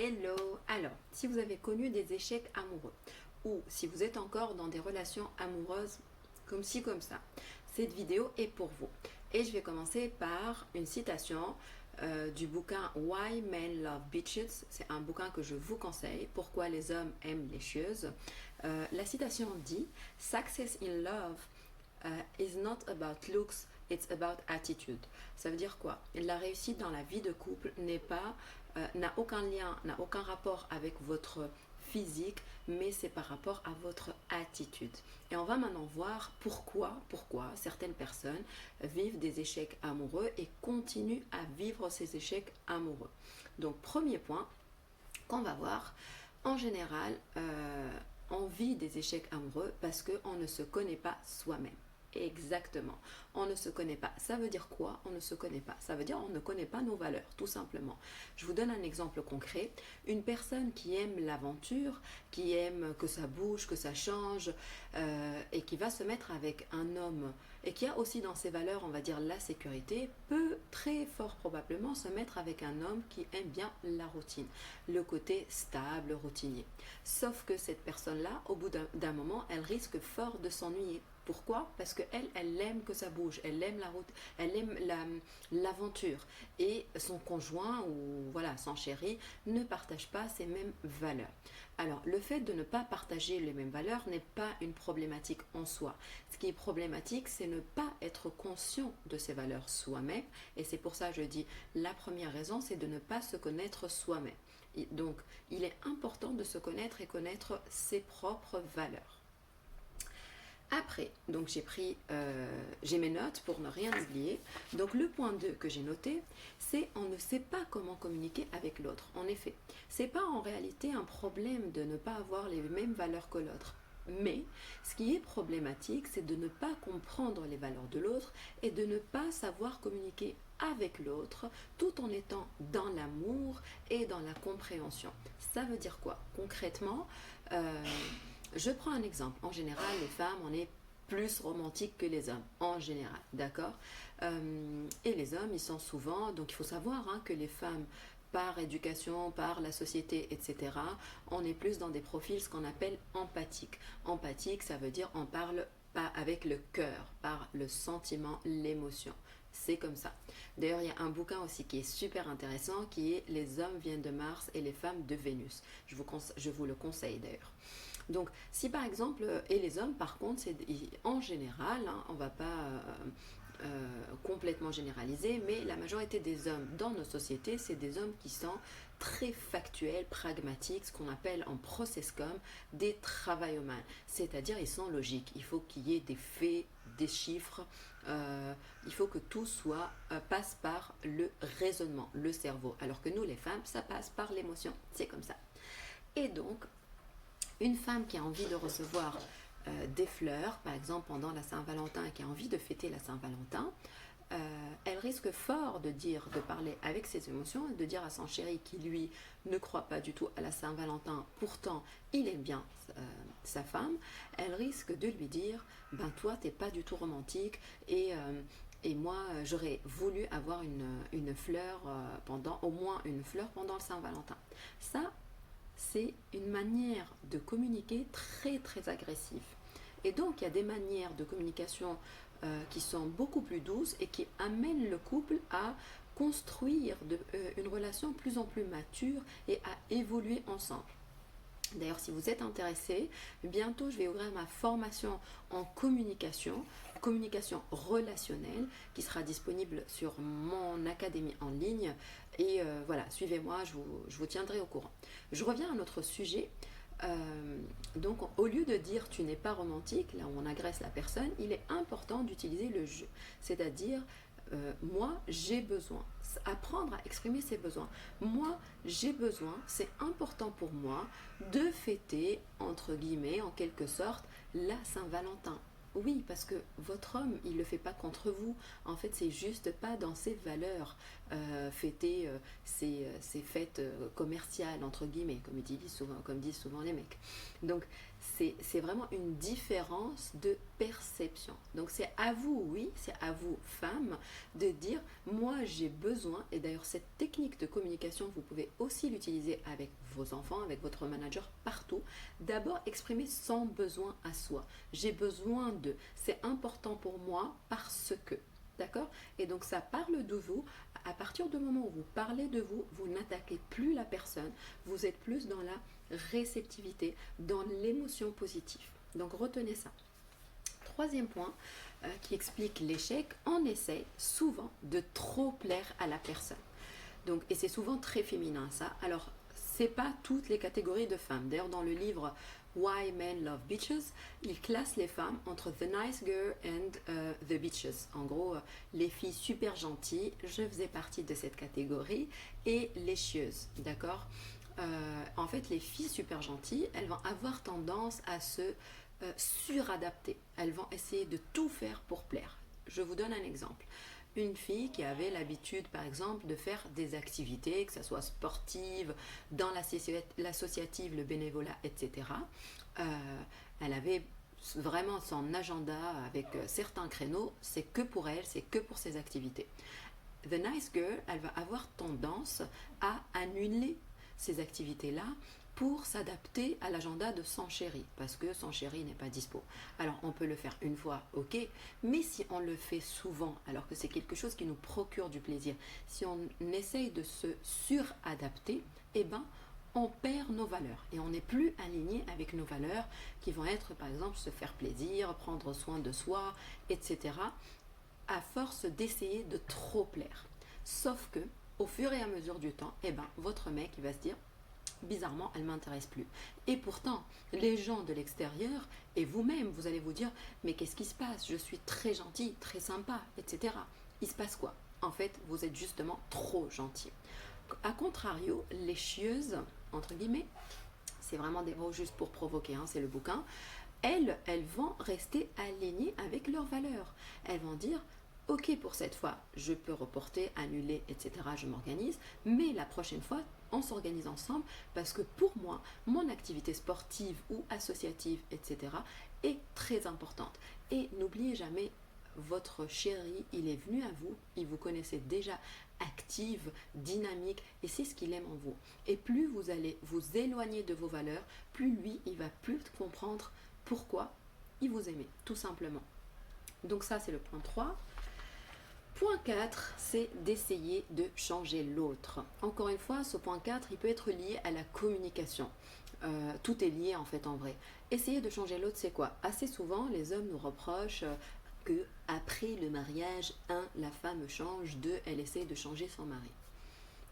Hello! Alors, si vous avez connu des échecs amoureux ou si vous êtes encore dans des relations amoureuses comme ci comme ça, cette vidéo est pour vous. Et je vais commencer par une citation du bouquin Why Men Love Beaches. C'est un bouquin que je vous conseille. Pourquoi les hommes aiment les chieuses. La citation dit Success in love is not about looks, it's about attitude. Ça veut dire quoi? La réussite dans la vie de couple n'a aucun lien, n'a aucun rapport avec votre physique, mais c'est par rapport à votre attitude. Et on va maintenant voir pourquoi certaines personnes vivent des échecs amoureux et continuent à vivre ces échecs amoureux. Donc, premier point qu'on va voir, en général, on vit des échecs amoureux parce qu'on ne se connaît pas soi-même. Exactement. On ne se connaît pas. Ça veut dire quoi? On ne se connaît pas. Ça veut dire on ne connaît pas nos valeurs, tout simplement. Je vous donne un exemple concret. Une personne qui aime l'aventure, qui aime que ça bouge, que ça change, et qui va se mettre avec un homme et qui a aussi dans ses valeurs, on va dire, la sécurité, peut très fort probablement se mettre avec un homme qui aime bien la routine, le côté stable, routinier. Sauf que cette personne-là, au bout d'un moment, elle risque fort de s'ennuyer. Pourquoi? Parce qu'elle aime que ça bouge, elle aime la route, elle aime l'aventure. Et son conjoint ou voilà, son chéri ne partage pas ces mêmes valeurs. Alors, le fait de ne pas partager les mêmes valeurs n'est pas une problématique en soi. Ce qui est problématique, c'est ne pas être conscient de ces valeurs soi-même. Et c'est pour ça que je dis, la première raison, c'est de ne pas se connaître soi-même. Donc, il est important de se connaître et connaître ses propres valeurs. Après, donc j'ai mes notes pour ne rien oublier. Donc le point 2 que j'ai noté, c'est on ne sait pas comment communiquer avec l'autre. En effet, c'est pas en réalité un problème de ne pas avoir les mêmes valeurs que l'autre. Mais ce qui est problématique, c'est de ne pas comprendre les valeurs de l'autre et de ne pas savoir communiquer avec l'autre tout en étant dans l'amour et dans la compréhension. Ça veut dire quoi? Concrètement, je prends un exemple. En général, les femmes, on est plus romantiques que les hommes, en général, d'accord? Et les hommes, ils sont souvent... Donc, il faut savoir que les femmes, par éducation, par la société, etc., on est plus dans des profils, ce qu'on appelle empathiques. Empathique, ça veut dire on parle pas avec le cœur, par le sentiment, l'émotion. C'est comme ça. D'ailleurs, il y a un bouquin aussi qui est super intéressant, qui est Les hommes viennent de Mars et les femmes de Vénus. Je vous le conseille d'ailleurs. Donc, si par exemple, et les hommes par contre, c'est en général, on ne va pas complètement généraliser, mais la majorité des hommes dans nos sociétés, c'est des hommes qui sont très factuels, pragmatiques, ce qu'on appelle en processcom des travaillomans. C'est-à-dire, ils sont logiques. Il faut qu'il y ait des faits, des chiffres. Il faut que tout passe par le raisonnement, le cerveau. Alors que nous, les femmes, ça passe par l'émotion. C'est comme ça. Et donc, une femme qui a envie de recevoir des fleurs, par exemple pendant la Saint-Valentin, et qui a envie de fêter la Saint-Valentin, elle risque fort de parler avec ses émotions, de dire à son chéri qui lui ne croit pas du tout à la Saint-Valentin, pourtant il aime bien sa femme, elle risque de lui dire, ben toi t'es pas du tout romantique et moi j'aurais voulu avoir une fleur au moins une fleur pendant le Saint-Valentin. Ça, c'est une manière de communiquer très très agressive. Et donc il y a des manières de communication qui sont beaucoup plus douces et qui amènent le couple à construire une relation de plus en plus mature et à évoluer ensemble. D'ailleurs, si vous êtes intéressé, bientôt je vais ouvrir ma formation en communication relationnelle, qui sera disponible sur mon académie en ligne. Et voilà, suivez-moi, je vous tiendrai au courant. Je reviens à notre sujet. Donc, au lieu de dire tu n'es pas romantique, là où on agresse la personne, il est important d'utiliser le je. C'est-à-dire, moi j'ai besoin, apprendre à exprimer ses besoins. Moi j'ai besoin, c'est important pour moi de fêter, entre guillemets, en quelque sorte, la Saint-Valentin. Oui, parce que votre homme, il ne le fait pas contre vous. En fait, c'est juste pas dans ses valeurs. fêter ses fêtes commerciales, entre guillemets, comme disent souvent les mecs. Donc, c'est vraiment une différence de perception. Donc, c'est à vous, oui, c'est à vous, femmes, de dire, moi, j'ai besoin, et d'ailleurs, cette technique de communication, vous pouvez aussi l'utiliser avec vos enfants, avec votre manager, partout. D'abord, exprimer son besoin à soi. J'ai besoin de, c'est important pour moi parce que. D'accord? Et donc ça parle de vous. À partir du moment où vous parlez de vous, vous n'attaquez plus la personne. Vous êtes plus dans la réceptivité, dans l'émotion positive. Donc retenez ça. Troisième point qui explique l'échec, on essaie souvent de trop plaire à la personne. Donc, et c'est souvent très féminin ça. Alors, c'est pas toutes les catégories de femmes. D'ailleurs, dans le livre Why Men Love Bitches, il classe les femmes entre the nice girl and the bitches. En gros, les filles super gentilles, je faisais partie de cette catégorie, et les chieuses, d'accord. En fait, les filles super gentilles, elles vont avoir tendance à se suradapter. Elles vont essayer de tout faire pour plaire. Je vous donne un exemple. Une fille qui avait l'habitude, par exemple, de faire des activités, que ce soit sportive, dans l'associative, le bénévolat, etc. Elle avait vraiment son agenda avec certains créneaux, c'est que pour elle, c'est que pour ses activités. The nice girl, elle va avoir tendance à annuler ces activités-là pour s'adapter à l'agenda de son chéri, parce que son chéri n'est pas dispo. Alors on peut le faire une fois, ok, mais si on le fait souvent, alors que c'est quelque chose qui nous procure du plaisir, si on essaye de se suradapter, eh ben on perd nos valeurs et on n'est plus aligné avec nos valeurs qui vont être par exemple se faire plaisir, prendre soin de soi, etc. à force d'essayer de trop plaire. Sauf que au fur et à mesure du temps, eh ben votre mec il va se dire bizarrement, elle ne m'intéresse plus. Et pourtant, les gens de l'extérieur et vous-même, vous allez vous dire, mais qu'est-ce qui se passe? Je suis très gentil, très sympa, etc. Il se passe quoi? En fait, vous êtes justement trop gentil. A contrario, les chieuses, entre guillemets, c'est vraiment des mots juste pour provoquer, hein, c'est le bouquin, elles vont rester alignées avec leurs valeurs. Elles vont dire, ok, pour cette fois, je peux reporter, annuler, etc. Je m'organise, mais la prochaine fois, on s'organise ensemble parce que pour moi, mon activité sportive ou associative, etc. est très importante. Et n'oubliez jamais, votre chéri, il est venu à vous, il vous connaissait déjà active, dynamique, et c'est ce qu'il aime en vous. Et plus vous allez vous éloigner de vos valeurs, plus lui, il va plus comprendre pourquoi il vous aimait, tout simplement. Donc ça, c'est le point 3. Point 4, c'est d'essayer de changer l'autre. Encore une fois, ce point 4, il peut être lié à la communication. Tout est lié en fait en vrai. Essayer de changer l'autre, c'est quoi? Assez souvent, les hommes nous reprochent que après le mariage, 1, la femme change, 2, elle essaye de changer son mari.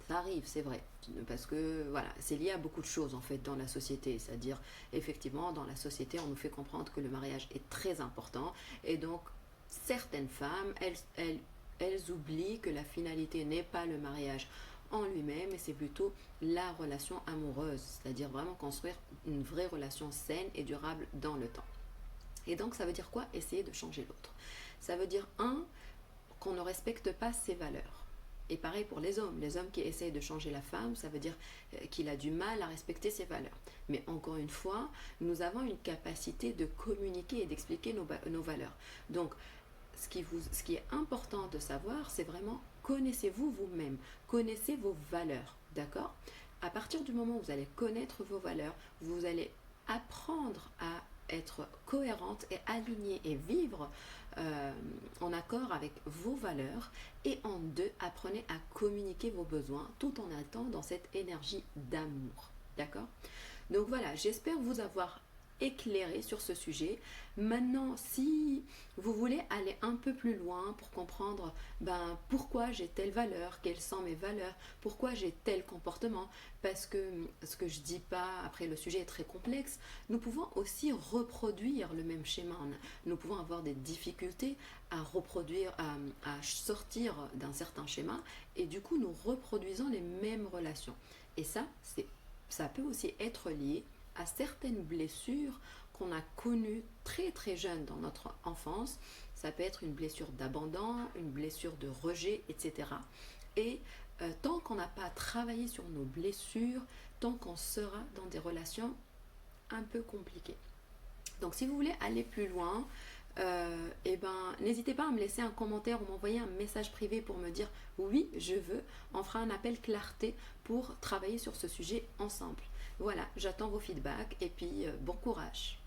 Ça arrive, c'est vrai, parce que voilà, c'est lié à beaucoup de choses en fait dans la société, c'est-à-dire effectivement dans la société on nous fait comprendre que le mariage est très important et donc certaines femmes, elles oublient que la finalité n'est pas le mariage en lui-même, mais c'est plutôt la relation amoureuse, c'est-à-dire vraiment construire une vraie relation saine et durable dans le temps. Et donc ça veut dire quoi? Essayer de changer l'autre. Ça veut dire, qu'on ne respecte pas ses valeurs. Et pareil pour les hommes qui essayent de changer la femme, ça veut dire qu'il a du mal à respecter ses valeurs. Mais encore une fois, nous avons une capacité de communiquer et d'expliquer nos valeurs. Donc, ce qui est important de savoir, c'est vraiment connaissez-vous vous-même, connaissez vos valeurs, d'accord? À partir du moment où vous allez connaître vos valeurs, vous allez apprendre à être cohérente et alignée et vivre en accord avec vos valeurs. Et en 2, apprenez à communiquer vos besoins tout en étant dans cette énergie d'amour, d'accord? Donc voilà, j'espère vous avoir éclairé sur ce sujet. Maintenant, si vous voulez aller un peu plus loin pour comprendre pourquoi j'ai telle valeur, quelles sont mes valeurs, pourquoi j'ai tel comportement, parce que ce que je dis pas, après le sujet est très complexe, nous pouvons aussi reproduire le même schéma. Nous pouvons avoir des difficultés à reproduire, à sortir d'un certain schéma et du coup nous reproduisons les mêmes relations. Et ça peut aussi être lié à certaines blessures qu'on a connues très très jeune dans notre enfance. Ça peut être une blessure d'abandon, une blessure de rejet, etc. et tant qu'on n'a pas travaillé sur nos blessures, tant qu'on sera dans des relations un peu compliquées. Donc si vous voulez aller plus loin, n'hésitez pas à me laisser un commentaire ou m'envoyer un message privé pour me dire oui, je veux. On fera un appel clarté pour travailler sur ce sujet ensemble. Voilà, j'attends vos feedbacks et puis bon courage.